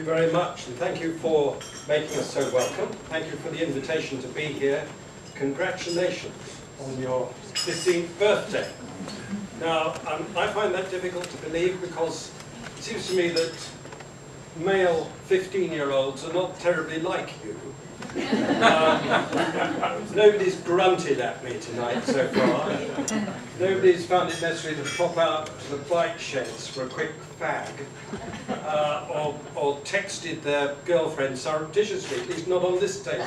very much, and thank you for making us so welcome. Thank you for the invitation to be here. Congratulations on your 15th birthday. Now, I find that difficult to believe because it seems to me that male 15-year-olds are not terribly like you. Nobody's grunted at me tonight so far. Nobody's found it necessary to pop out to the bike sheds for a quick fag, or texted their girlfriend surreptitiously, at least not on this table.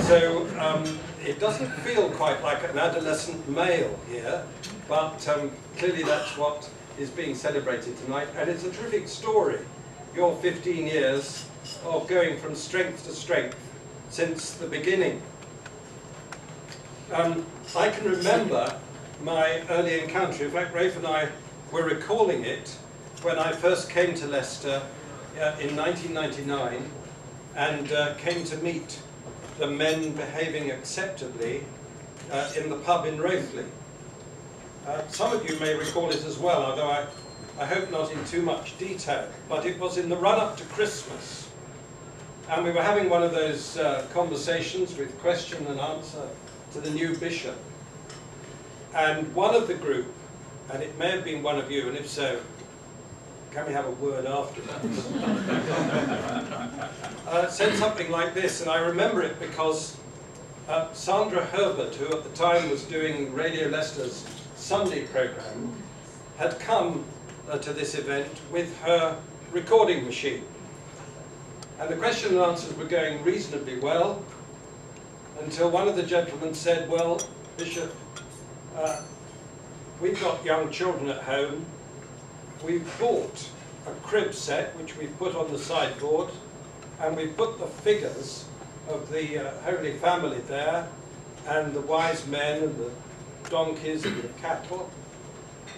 So it doesn't feel quite like an adolescent male here, but clearly that's what is being celebrated tonight, and it's a terrific story. Your 15 years of going from strength to strength since the beginning. I can remember my early encounter. In fact, Rafe and I were recalling it when I first came to Leicester in 1999 and came to meet the men behaving acceptably in the pub in Rothley. Some of you may recall it as well, although I hope not in too much detail, but it was in the run-up to Christmas. And we were having one of those conversations with question and answer to the new bishop. And one of the group, and it may have been one of you, and if so, can we have a word afterwards? Said something like this, and I remember it because Sandra Herbert, who at the time was doing Radio Leicester's Sunday programme, had come to this event with her recording machine. And the question and answers were going reasonably well until one of the gentlemen said, well, Bishop, we've got young children at home. We've bought a crib set, which we've put on the sideboard, and we've put the figures of the Holy Family there, and the wise men, and the donkeys, and the cattle.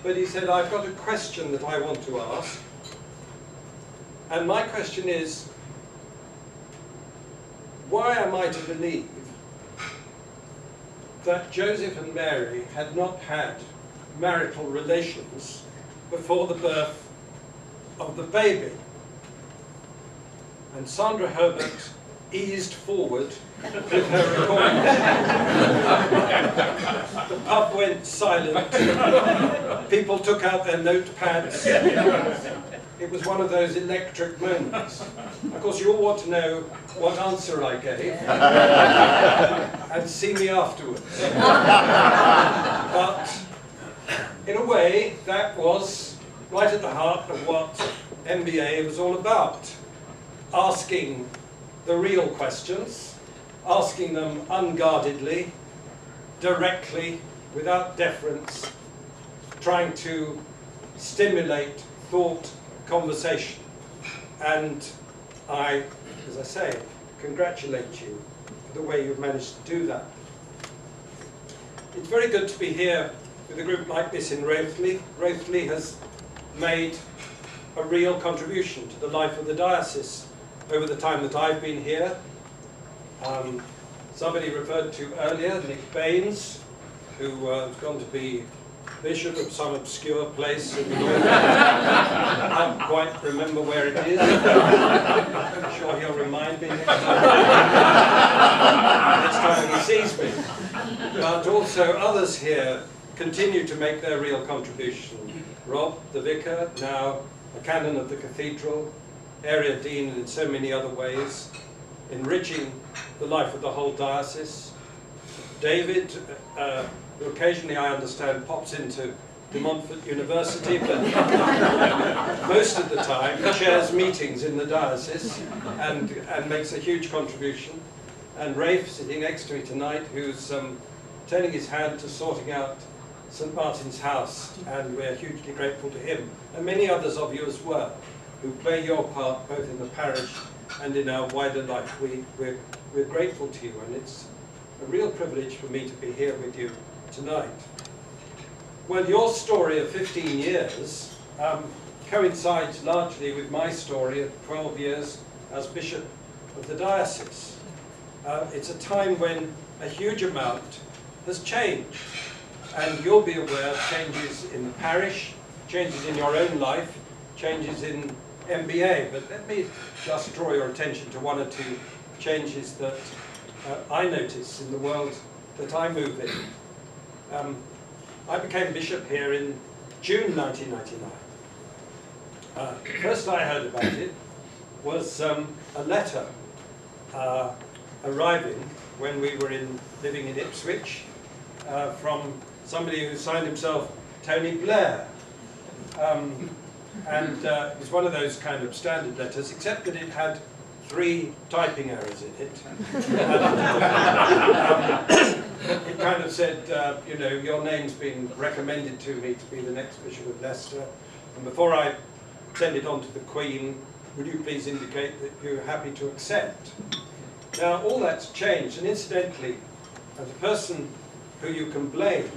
But he said, I've got a question that I want to ask. And my question is, why am I to believe that Joseph and Mary had not had marital relations before the birth of the baby? And Sandra Herbert eased forward with her recording. The pub went silent. People took out their notepads. It was one of those electric moments. Of course, you all want to know what answer I gave, and see me afterwards. But in a way, that was right at the heart of what MBA was all about. Asking the real questions, asking them unguardedly, directly, without deference, trying to stimulate thought, conversation. And I, as I say, congratulate you for the way you've managed to do that. It's very good to be here with a group like this in Rothley. Rothley has made a real contribution to the life of the diocese over the time that I've been here. Somebody referred to earlier, Nick Baines, who has gone to be bishop of some obscure place in the north. I can't quite remember where it is. I'm sure he'll remind me next time he sees me. But also others here continue to make their real contribution. Rob, the vicar, now a canon of the cathedral, area dean, and in so many other ways, enriching the life of the whole diocese. David, who occasionally, I understand, pops into De Montfort University, but most of the time chairs meetings in the diocese and makes a huge contribution. And Rafe, sitting next to me tonight, who's turning his hand to sorting out St. Martin's House, and we're hugely grateful to him, and many others of you as well, who play your part both in the parish and in our wider life. We're grateful to you, and it's a real privilege for me to be here with you tonight. Well, your story of 15 years coincides largely with my story of 12 years as Bishop of the diocese. It's a time when a huge amount has changed, and you'll be aware of changes in the parish, changes in your own life, changes in MBA, but let me just draw your attention to one or two changes that I notice in the world that I move in. I became bishop here in June 1999. First I heard about it was a letter arriving when we were living in Ipswich from somebody who signed himself Tony Blair. And it was one of those kind of standard letters, except that it had 3 typing errors in it. It kind of said, you know, your name's been recommended to me to be the next Bishop of Leicester, and before I send it on to the Queen, would you please indicate that you're happy to accept? Now, all that's changed, and incidentally, the person who you can blame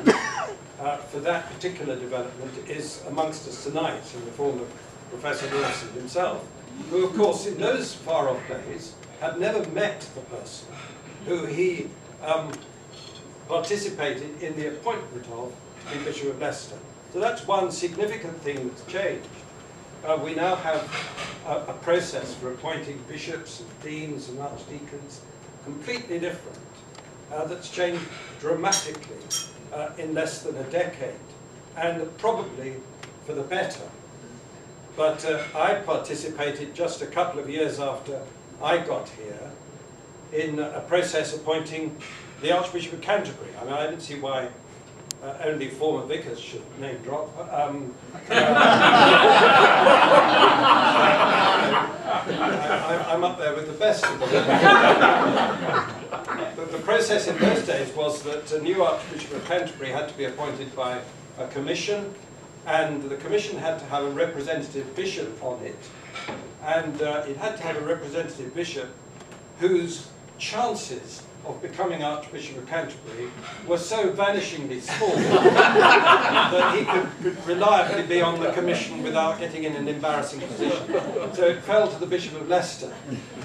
for that particular development is amongst us tonight in the form of Professor Wilson himself, who of course in those far-off days had never met the person who he participated in the appointment of to be Bishop of Leicester. So that's one significant thing that's changed. We now have a process for appointing bishops and deans and archdeacons completely different, that's changed dramatically in less than a decade, and probably for the better. But I participated just a couple of years after I got here in a process appointing the Archbishop of Canterbury. I mean, I didn't see why only former vicars should name drop. I'm up there with the best of them. But the process in those days was that a new Archbishop of Canterbury had to be appointed by a commission, and the commission had to have a representative bishop on it, and it had to have a representative bishop whose chances of becoming Archbishop of Canterbury were so vanishingly small that he could reliably be on the commission without getting in an embarrassing position. So it fell to the Bishop of Leicester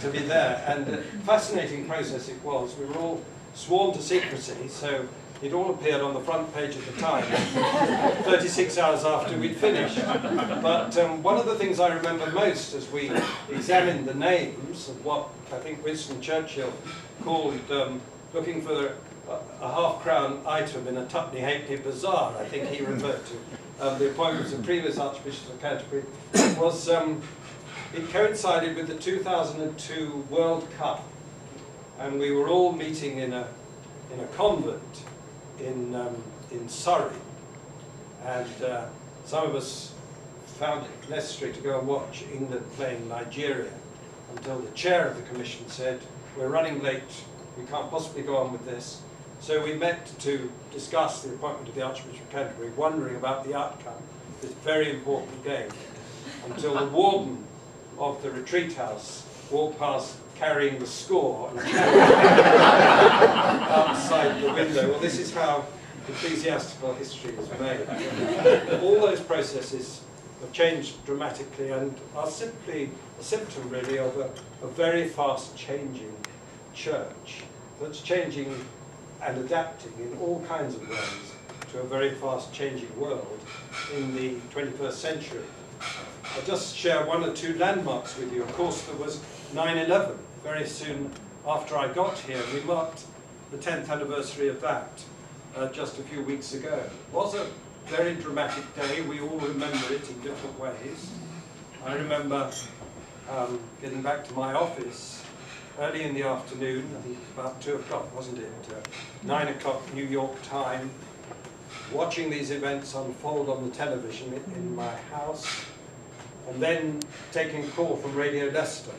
to be there, and a fascinating process it was. We were all sworn to secrecy, so it all appeared on the front page of the Times 36 hours after we'd finished. But one of the things I remember most as we examined the names of what I think Winston Churchill called looking for a half-crown item in a tuppenny halfpenny bazaar, I think he referred to the appointments of previous Archbishops of Canterbury, was it coincided with the 2002 World Cup, and we were all meeting in a convent in Surrey, and some of us found it necessary to go and watch England playing Nigeria until the chair of the commission said, we're running late, we can't possibly go on with this. So we met to discuss the appointment of the Archbishop of Canterbury, wondering about the outcome of this very important game, until the warden of the retreat house walked past carrying the score and outside the window. Well, this is how ecclesiastical history is made. All those processes have changed dramatically and are simply a symptom, really, of a very fast-changing church that's changing and adapting in all kinds of ways to a very fast-changing world in the 21st century. I'll just share one or two landmarks with you. Of course, there was 9/11 very soon after I got here. We marked the 10th anniversary of that just a few weeks ago. It was a very dramatic day. We all remember it in different ways. I remember getting back to my office early in the afternoon, I think it was about 2 o'clock, wasn't it? 9 o'clock New York time, watching these events unfold on the television in my house, and then taking a call from Radio Leicester.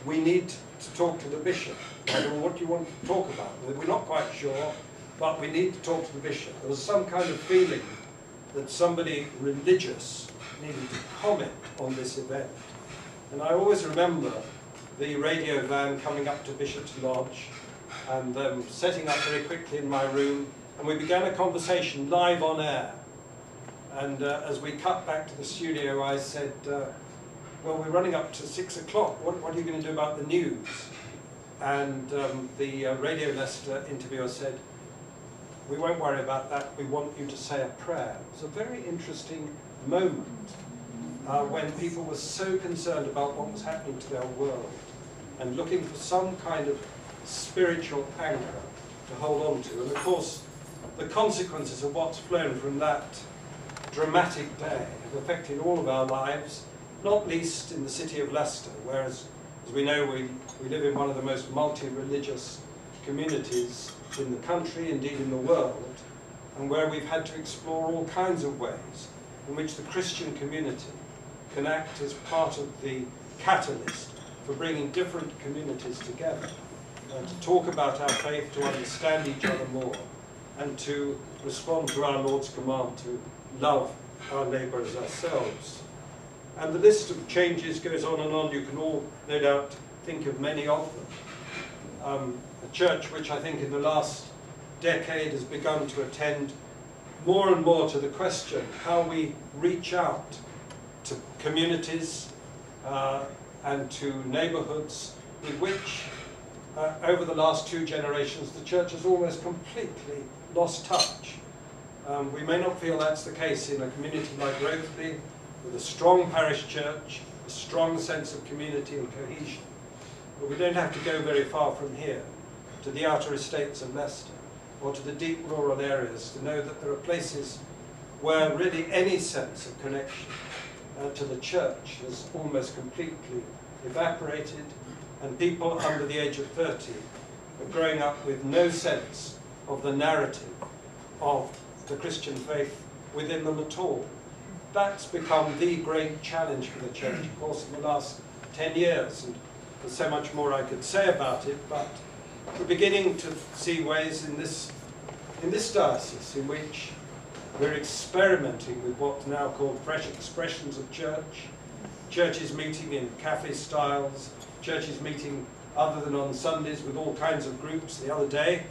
We need to talk to the bishop. I don't know, what do you want to talk about? We're not quite sure, but we need to talk to the bishop. There was some kind of feeling that somebody religious needed to comment on this event. And I always remember the radio van coming up to Bishop's Lodge and setting up very quickly in my room, and we began a conversation live on air. And as we cut back to the studio, I said, well, we're running up to 6 o'clock. What are you going to do about the news? And the Radio Leicester interviewer said, we won't worry about that. We want you to say a prayer. It was a very interesting moment. when people were so concerned about what was happening to their world and looking for some kind of spiritual anchor to hold on to. And of course, the consequences of what's flown from that dramatic day have affected all of our lives, not least in the city of Leicester, where, as we know, we live in one of the most multi-religious communities in the country, indeed in the world, and where we've had to explore all kinds of ways in which the Christian community can act as part of the catalyst for bringing different communities together, to talk about our faith, to understand each other more, and to respond to our Lord's command to love our neighbour as ourselves. And the list of changes goes on and on. You can all, no doubt, think of many of them. A church which I think in the last decade has begun to attend more and more to the question how we reach out to communities and to neighbourhoods with which over the last 2 generations the church has almost completely lost touch. We may not feel that's the case in a community like Rothley, with a strong parish church, a strong sense of community and cohesion. But we don't have to go very far from here to the outer estates of Leicester or to the deep rural areas to know that there are places where really any sense of connection to the church has almost completely evaporated, and people under the age of 30 are growing up with no sense of the narrative of the Christian faith within them at all. That's become the great challenge for the church, of course, in the last 10 years, and there's so much more I could say about it, but we're beginning to see ways in this diocese in which we're experimenting with what's now called fresh expressions of church, churches meeting in cafe styles, churches meeting other than on Sundays with all kinds of groups. The other day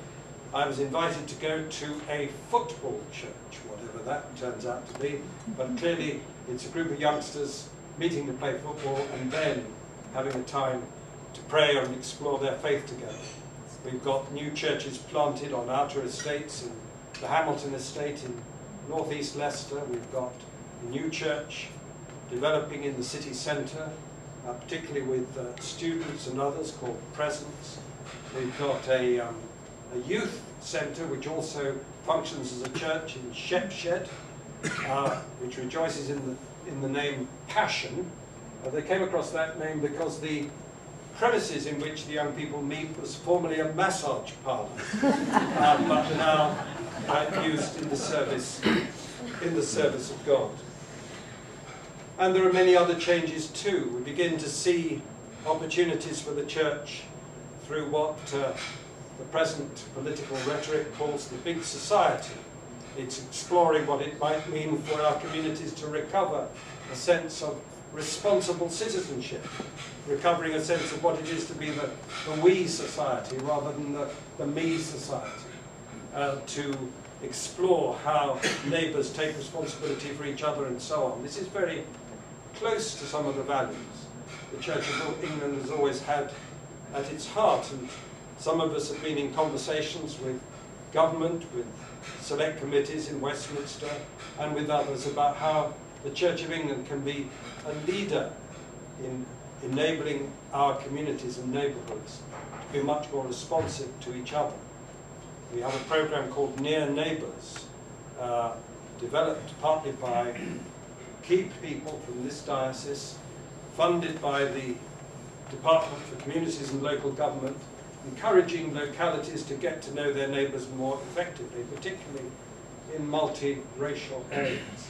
I was invited to go to a football church, whatever that turns out to be, but clearly it's a group of youngsters meeting to play football and then having a time to pray and explore their faith together. We've got new churches planted on outer estates, in the Hamilton estate in northeast Leicester. We've got a new church developing in the city centre, particularly with students and others, called Presence. We've got a youth centre which also functions as a church in Shepshed, which rejoices in the name Passion. They came across that name because the premises in which the young people meet was formerly a massage parlour, but now used in the service of God. And there are many other changes too. We begin to see opportunities for the church through what the present political rhetoric calls the big society. It's exploring what it might mean for our communities to recover a sense of responsible citizenship, recovering a sense of what it is to be the we society rather than the me society, to explore how neighbours take responsibility for each other and so on. This is very close to some of the values the Church of England has always had at its heart, and some of us have been in conversations with government, with select committees in Westminster and with others about how the Church of England can be a leader in enabling our communities and neighbourhoods to be much more responsive to each other. We have a programme called Near Neighbours, developed partly by key people from this diocese, funded by the Department for Communities and Local Government, encouraging localities to get to know their neighbours more effectively, particularly in multi-racial areas.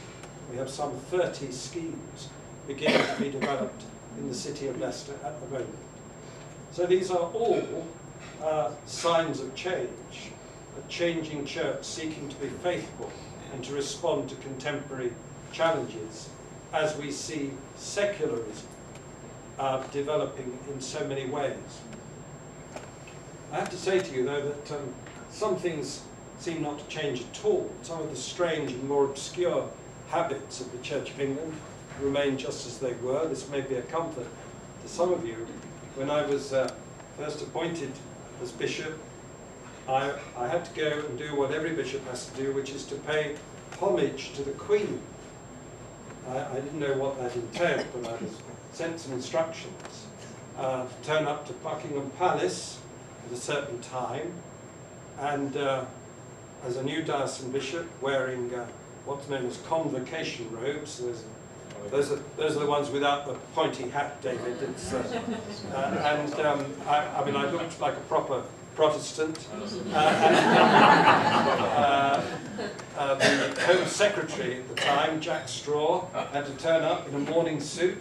We have some 30 schemes beginning to be developed in the city of Leicester at the moment. So these are all signs of change, a changing church seeking to be faithful and to respond to contemporary challenges as we see secularism developing in so many ways. I have to say to you, though, that some things seem not to change at all. Some of the strange and more obscure habits of the Church of England remain just as they were. This may be a comfort to some of you. When I was first appointed as bishop, I had to go and do what every bishop has to do, which is to pay homage to the Queen. I didn't know what that entailed, but I was sent some instructions to turn up to Buckingham Palace at a certain time, and as a new diocesan bishop wearing what's known as convocation robes. Those are the ones without the pointy hat, David. It's, I mean, I looked like a proper Protestant. The Home Secretary at the time, Jack Straw, had to turn up in a morning suit.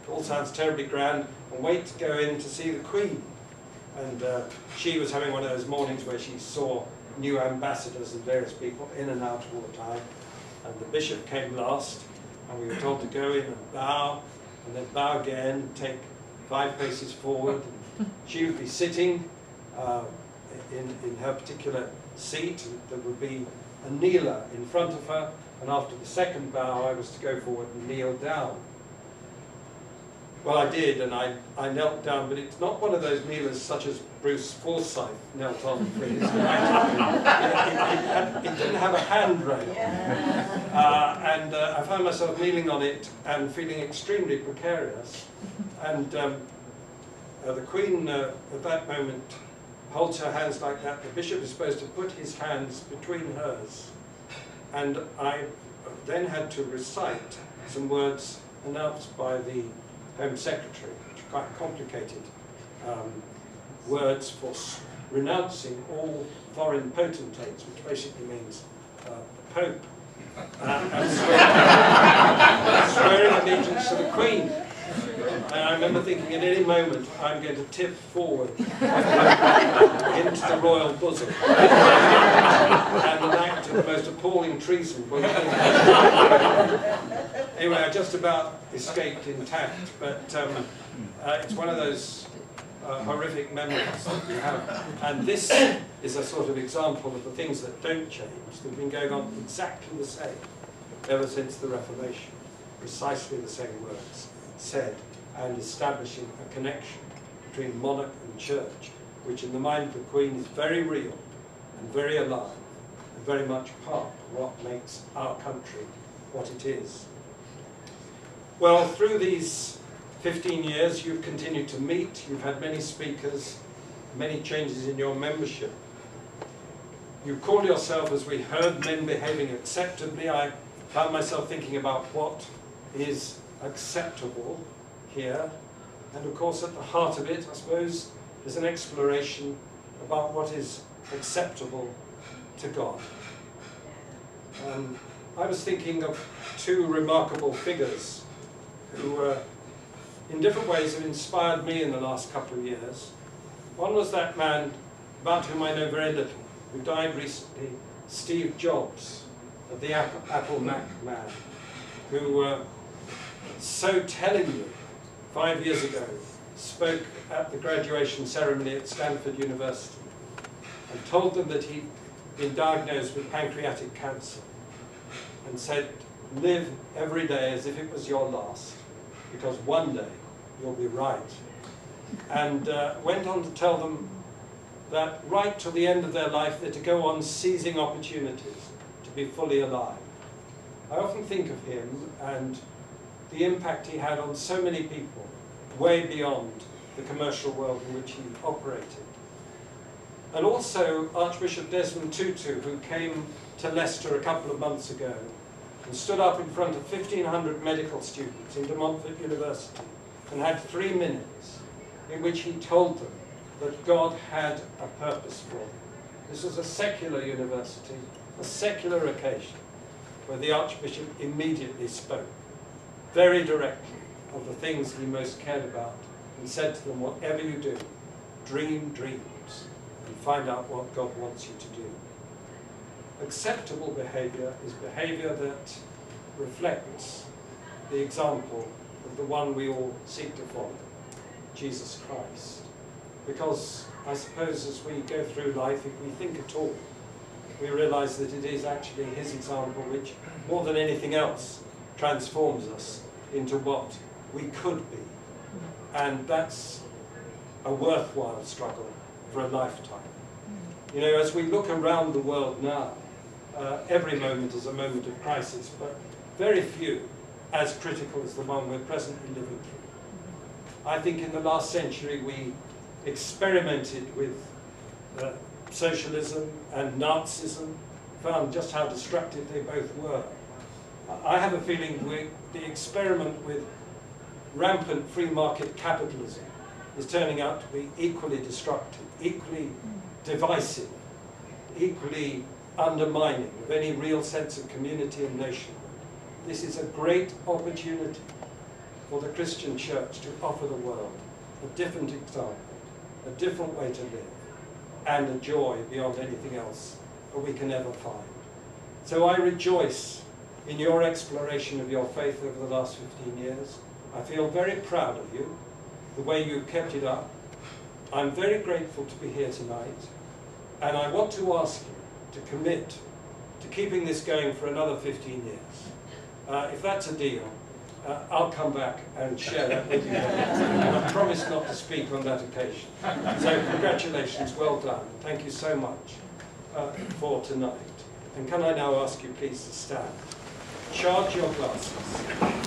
It all sounds terribly grand, and wait to go in to see the Queen. And she was having one of those mornings where she saw new ambassadors and various people in and out all the time. And the bishop came last, and we were told to go in and bow, and then bow again, take 5 paces forward. And she would be sitting in her particular seat. There would be a kneeler in front of her, and after the second bow, I was to go forward and kneel down. Well, I did, and I knelt down, but it's not one of those kneelers such as Bruce Forsyth knelt on for his right. It didn't have a handrail. And I found myself kneeling on it and feeling extremely precarious. And the Queen, at that moment, holds her hands like that. The bishop is supposed to put his hands between hers. And I then had to recite some words announced by the Home Secretary, which are quite complicated words for renouncing all foreign potentates, which basically means the Pope, and swearing allegiance to the Queen. And I remember thinking at any moment I'm going to tip forward into the royal bosom and enact the most appalling treason. Anyway, I just about escaped intact, but it's one of those horrific memories that we have. And this is a sort of example of the things that don't change, that have been going on exactly the same ever since the Reformation. Precisely the same words said, and establishing a connection between monarch and church, which in the mind of the Queen is very real and very alive and very much part of what makes our country what it is. Well, through these 15 years, you've continued to meet, you've had many speakers, many changes in your membership. You call yourself, as we heard, men behaving acceptably. I found myself thinking about what is acceptable here. And of course, at the heart of it, I suppose, is an exploration about what is acceptable to God. I was thinking of 2 remarkable figures who in different ways have inspired me in the last couple of years. One was that man about whom I know very little, who died recently, Steve Jobs, the Apple Mac man, who so tellingly 5 years ago spoke at the graduation ceremony at Stanford University and told them that he'd been diagnosed with pancreatic cancer and said, live every day as if it was your last, because one day you'll be right. And went on to tell them that right to the end of their life they're to go on seizing opportunities to be fully alive. I often think of him and the impact he had on so many people, way beyond the commercial world in which he operated. And also Archbishop Desmond Tutu, who came to Leicester a couple of months ago and stood up in front of 1,500 medical students in De Montfort University and had 3 minutes in which he told them that God had a purpose for them. This was a secular university, a secular occasion, where the Archbishop immediately spoke, very directly, of the things he most cared about, and said to them, whatever you do, dream dreams, and find out what God wants you to do. Acceptable behavior is behavior that reflects the example of the one we all seek to follow, Jesus Christ. Because I suppose as we go through life, if we think at all, we realize that it is actually his example which, more than anything else, transforms us into what we could be. And that's a worthwhile struggle for a lifetime. You know, as we look around the world now, every moment is a moment of crisis, but very few as critical as the one we're presently living through. I think in the last century we experimented with socialism and Nazism, found just how destructive they both were. I have a feeling the experiment with rampant free market capitalism is turning out to be equally destructive, equally divisive, equally undermining of any real sense of community and nationhood. This is a great opportunity for the Christian church to offer the world a different example, a different way to live, and a joy beyond anything else that we can ever find. So I rejoice in your exploration of your faith over the last 15 years. I feel very proud of you, the way you've kept it up. I'm very grateful to be here tonight, and I want to ask you to commit to keeping this going for another 15 years. If that's a deal, I'll come back and share that with you. And I promise not to speak on that occasion. So congratulations, well done. Thank you so much for tonight. And can I now ask you please to stand? Charge your glasses.